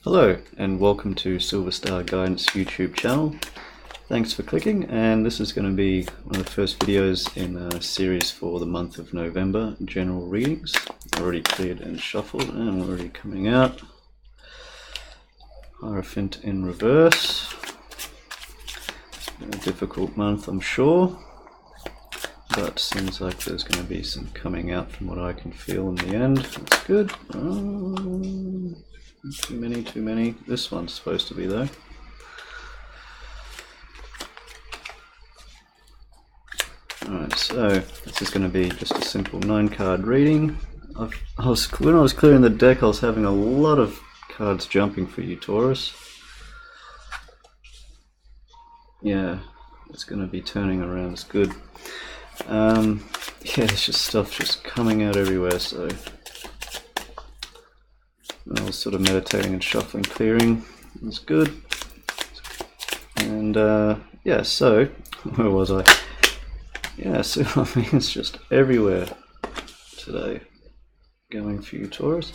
Hello and welcome to Silver Star Guidance YouTube channel. Thanks for clicking, and this is going to be one of the first videos in a series for the month of November, general readings. Already cleared and shuffled and already coming out. Hierophant in reverse. It's been a difficult month, I'm sure, but seems like there's going to be some coming out from what I can feel in the end. That's good. Too many. This one's supposed to be though. Alright, so this is going to be just a simple 9-card reading. When I was clearing the deck, I was having a lot of cards jumping for you, Taurus. Yeah, it's going to be turning around. It's good. Yeah, it's just stuff just coming out everywhere, so I was sort of meditating and shuffling, clearing. It was good. And yeah, so where was I? Yeah, so I mean, it's just everywhere today going for you, Taurus.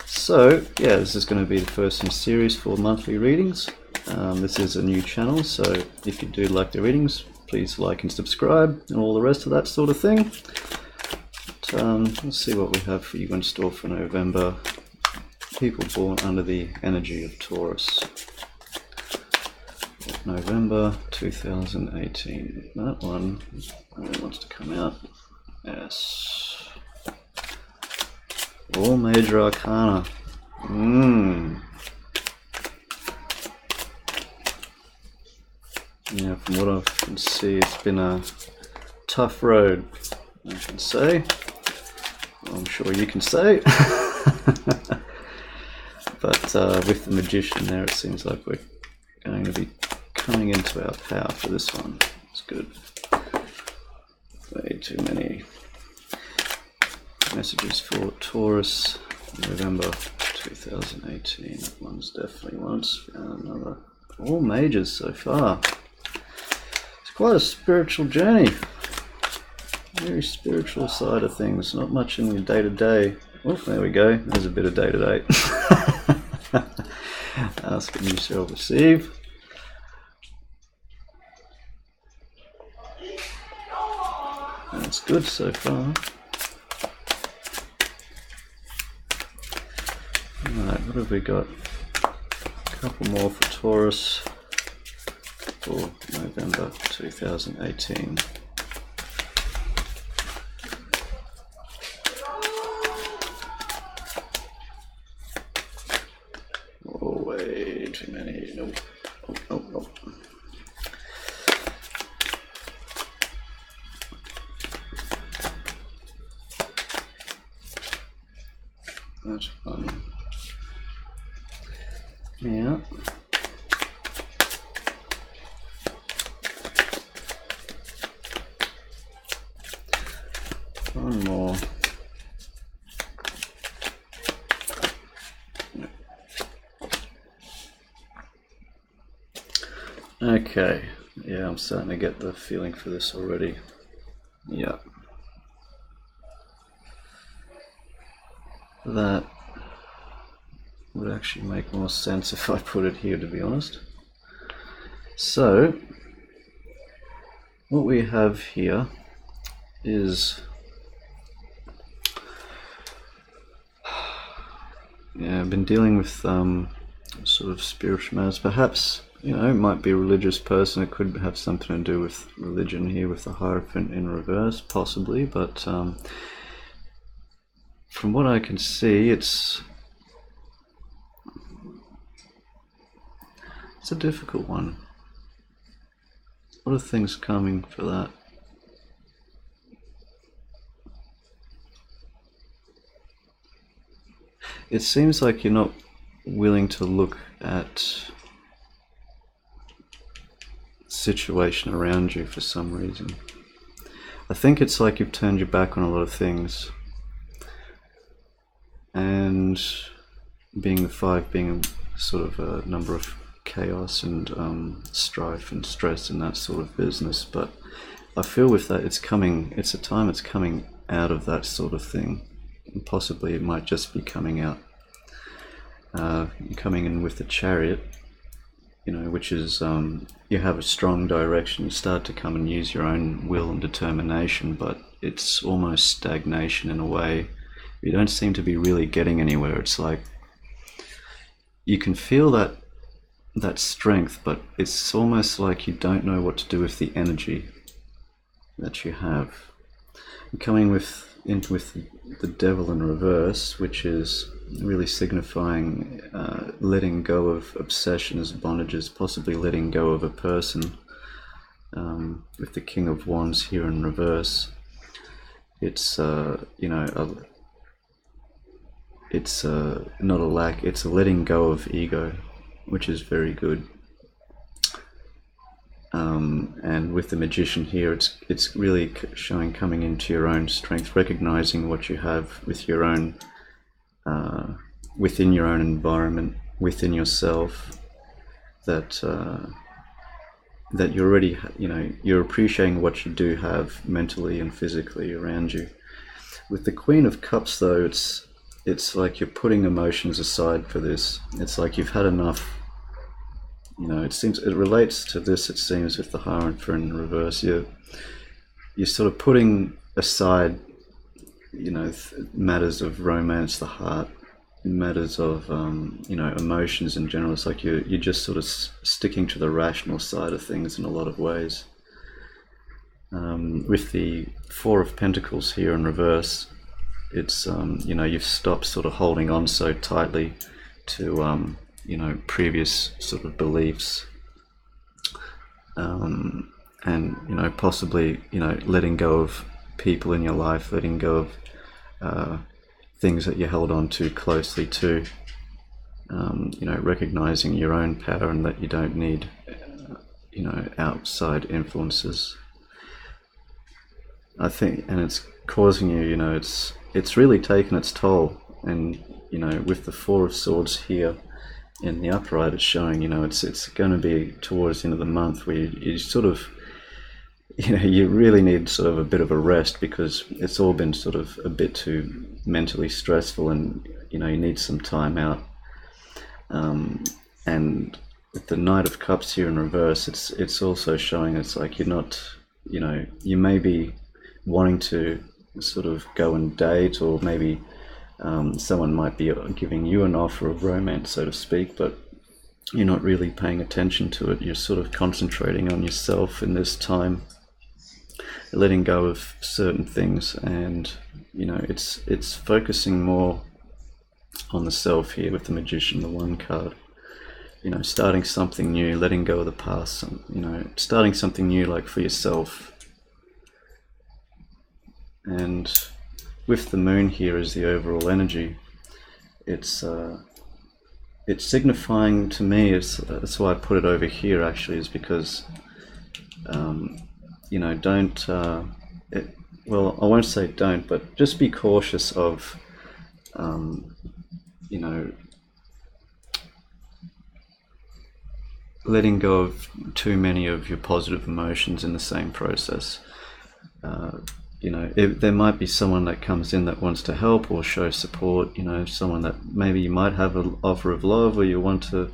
So yeah, this is going to be the first in series for monthly readings. This is a new channel, so if you do like the readings, please like and subscribe and all the rest of that sort of thing. Let's see what we have for you in store for November. People born under the energy of Taurus. November 2018. That one really wants to come out. Yes. All major arcana. Yeah, from what I can see, it's been a tough road, I can say. I'm sure you can say. But with the Magician there, it seems like we're going to be coming into our power for this one. It's good. Way too many messages for Taurus, November 2018. That one's definitely once. Another. All majors so far. It's quite a spiritual journey. Very spiritual side of things, not much in your day-to-day. Oh, there we go. There's a bit of day-to-day. Ask and you shall receive. That's good so far. Alright, what have we got? A couple more for Taurus for November 2018. Oh, way too many. Nope. Nope. That's fun. Yeah. One more. Okay, yeah, I'm starting to get the feeling for this already. Yeah. That would actually make more sense if I put it here, to be honest. So, what we have here is, yeah, I've been dealing with sort of spiritual matters. Perhaps, you know, it might be a religious person. It could have something to do with religion here with the Hierophant in reverse, possibly. But from what I can see, it's a difficult one. A lot of things coming for that. It seems like you're not willing to look at the situation around you for some reason. I think it's like you've turned your back on a lot of things. And being the 5 being a sort of a number of chaos and strife and stress and that sort of business, but I feel with that it's a time it's coming out of that sort of thing, and possibly it might just be coming out You're coming in with the Chariot, you know, which is you have a strong direction. You start to come and use your own will and determination, but it's almost stagnation in a way. You don't seem to be really getting anywhere. It's like you can feel that strength, but it's almost like you don't know what to do with the energy that you have. You're coming with the Devil in reverse, which is really signifying letting go of obsessions, bondages, possibly letting go of a person. With the King of Wands here in reverse, it's you know, it's not a lack, it's a letting go of ego, which is very good. And with the Magician here, it's really showing coming into your own strength, recognizing what you have with your own, within your own environment, within yourself, that that you're already, you know, you're appreciating what you do have mentally and physically around you. With the Queen of Cups, though, it's like you're putting emotions aside for this. It's like you've had enough. You know, it relates to this, it seems, with the Hierophant in reverse. You're sort of putting aside, you know, matters of romance, the heart, matters of, you know, emotions in general. It's like you're just sort of sticking to the rational side of things in a lot of ways. With the Four of Pentacles here in reverse, it's, you know, you've stopped sort of holding on so tightly to, you know, previous sort of beliefs, and, you know, possibly, you know, letting go of people in your life, letting go of things that you held on to closely to, you know, recognizing your own power and that you don't need, you know, outside influences. I think, and it's causing you, you know, it's really taken its toll. And, you know, with the Four of Swords here in the upright, it's showing, you know, it's going to be towards the end of the month where you sort of, you know, you really need sort of a bit of a rest, because it's all been sort of a bit too mentally stressful, and, you know, you need some time out. And with the Knight of Cups here in reverse, it's also showing it's like you're not, you know, you may be wanting to sort of go and date, or maybe someone might be giving you an offer of romance, so to speak, but you're not really paying attention to it. You're sort of concentrating on yourself in this time, letting go of certain things, and, you know, it's focusing more on the self here with the Magician, the one card. You know, starting something new, letting go of the past, you know, starting something new, like for yourself. And with the Moon here as the overall energy, it's signifying to me, that's why I put it over here actually, is because, you know, don't, well, I won't say don't, but just be cautious of, you know, letting go of too many of your positive emotions in the same process. You know, there might be someone that comes in that wants to help or show support, you know, someone that maybe you might have an offer of love, or you want to,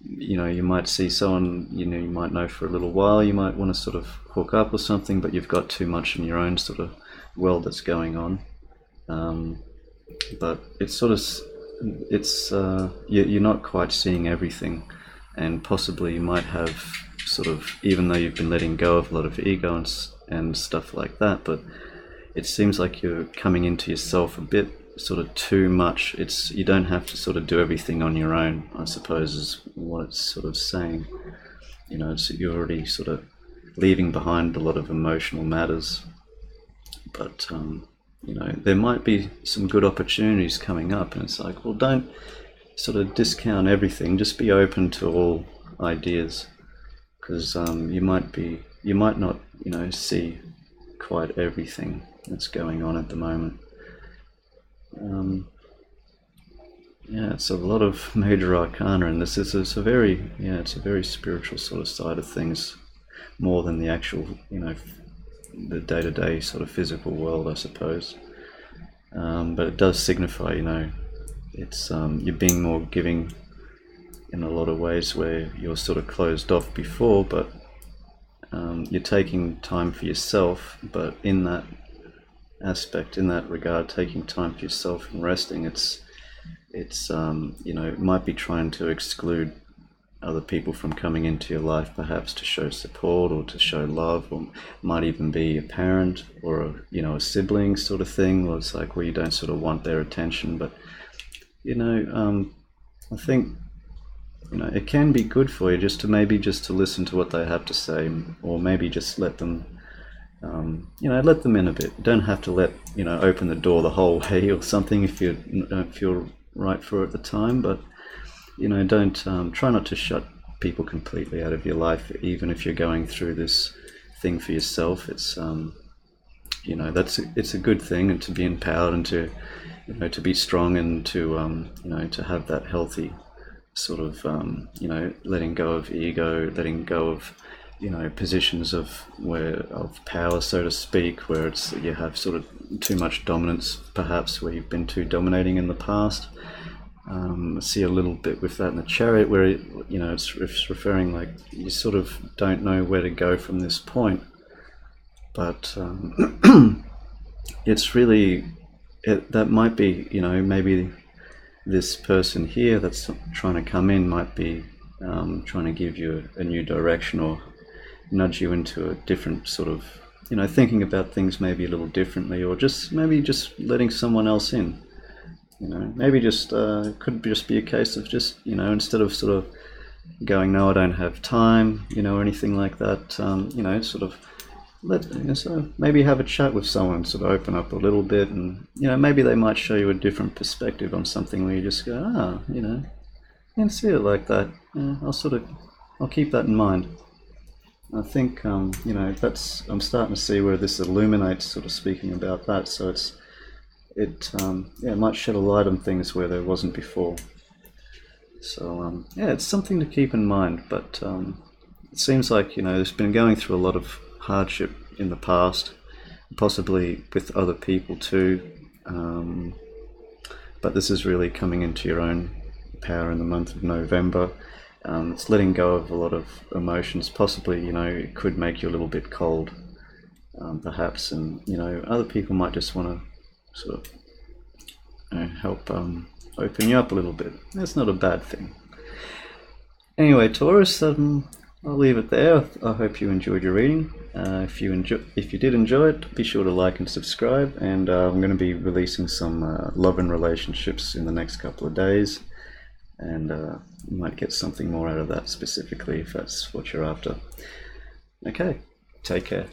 you know, you might see someone, you know, you might know for a little while, you might want to sort of hook up or something, but you've got too much in your own sort of world that's going on. But it's sort of, it's, you're not quite seeing everything, and possibly you might have sort of, even though you've been letting go of a lot of ego and stuff like that, but it seems like you're coming into yourself a bit sort of too much. You don't have to sort of do everything on your own, I suppose, is what it's sort of saying. You know, so you're already sort of leaving behind a lot of emotional matters, but you know, there might be some good opportunities coming up, and it's like, well, don't sort of discount everything, just be open to all ideas, because you might not, you know, see quite everything that's going on at the moment. Yeah, it's a lot of major arcana, and this is, it's a very spiritual sort of side of things, more than the actual, you know, the day-to-day sort of physical world, I suppose. But it does signify, you know, it's you're being more giving in a lot of ways where you're sort of closed off before, but you're taking time for yourself. But in that aspect, in that regard, taking time for yourself and resting, it's you know, it might be trying to exclude other people from coming into your life, perhaps to show support or to show love, or might even be a parent or a, you know, a sibling sort of thing, or it's like where you don't sort of want their attention. But you know, I think, you know, it can be good for you just to maybe just to listen to what they have to say, or maybe just let them, you know, let them in a bit. You don't have to let, you know, open the door the whole way or something if you don't feel right for it at the time. But you know, don't try not to shut people completely out of your life, even if you're going through this thing for yourself. It's you know, it's a good thing, and to be empowered and to, you know, to be strong and to you know, to have that healthy sort of you know, letting go of ego, letting go of, you know, positions of power, so to speak, where it's you have sort of too much dominance, perhaps where you've been too dominating in the past. I see a little bit with that in the Chariot, where you know, it's referring like you sort of don't know where to go from this point, but it's really that might be, you know, maybe this person here that's trying to come in might be trying to give you a new direction, or nudge you into a different sort of, you know, thinking about things maybe a little differently, or just maybe just letting someone else in. You know, maybe just could just be a case of just, you know, instead of sort of going, no, I don't have time, you know, or anything like that, you know, sort of so maybe have a chat with someone, sort of open up a little bit, and you know, maybe they might show you a different perspective on something where you just go, you know, I can see it like that. Yeah, I'll keep that in mind. I think you know, I'm starting to see where this illuminates, sort of speaking about that. So yeah, it might shed a light on things where there wasn't before. So yeah, it's something to keep in mind. But it seems like, you know, there's been going through a lot of hardship in the past, possibly with other people too. But this is really coming into your own power in the month of November. It's letting go of a lot of emotions. Possibly, you know, it could make you a little bit cold, perhaps, and you know, other people might just want to sort of, you know, help open you up a little bit. That's not a bad thing. Anyway, Taurus, I'll leave it there. I hope you enjoyed your reading. If you did enjoy it, be sure to like and subscribe. And I'm going to be releasing some love and relationships in the next couple of days, and you might get something more out of that specifically if that's what you're after. Okay, take care.